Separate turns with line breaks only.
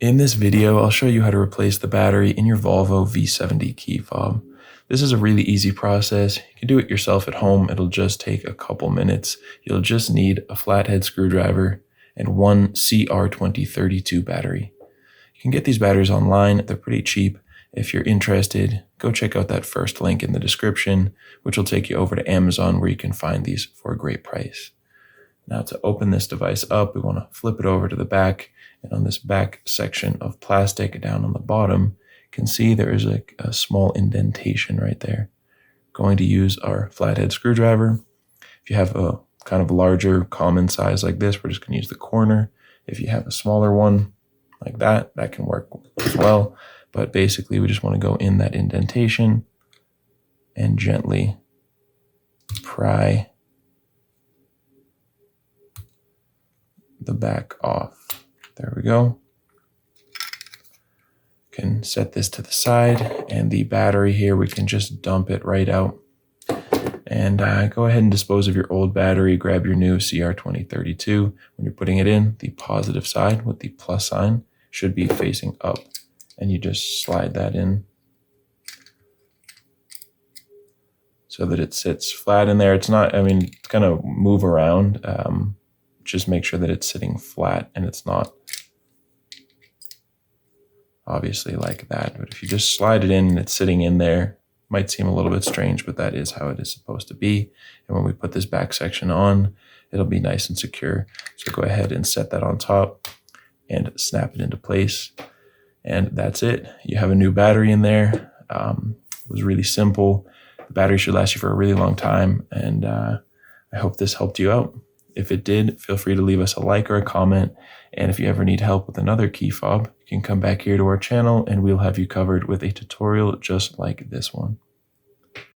In this video, I'll show you how to replace the battery in your Volvo V70 key fob. This is a really easy process. You can do it yourself at home. It'll just take a couple minutes. You'll just need a flathead screwdriver and one CR2032 battery. You can get these batteries online. They're pretty cheap. If you're interested, go check out that first link in the description, which will take you over to Amazon where you can find these for a great price. Now to open this device up, we want to flip it over to the back. And on this back section of plastic down on the bottom, you can see there is a small indentation right there. Going to use our flathead screwdriver. If you have a kind of larger common size like this, we're just going to use the corner. If you have a smaller one like that, that can work as well. But basically, we just want to go in that indentation and gently pry the back off. There we go. Can set this to the side, and the battery here, we can just dump it right out. And go ahead and dispose of your old battery. Grab your new CR2032. When you're putting it in, the positive side with the plus sign should be facing up. And you just slide that in so that it sits flat in there. It's not, it's going to move around. Just make sure that it's sitting flat and it's not obviously like that. But if you just slide it in and it's sitting in there, might seem a little bit strange, but that is how it is supposed to be. And when we put this back section on, it'll be nice and secure. So go ahead and set that on top and snap it into place. And that's it. You have a new battery in there. It was really simple. The battery should last you for a really long time. And I hope this helped you out. If it did, feel free to leave us a like or a comment. And if you ever need help with another key fob, you can come back here to our channel and we'll have you covered with a tutorial just like this one.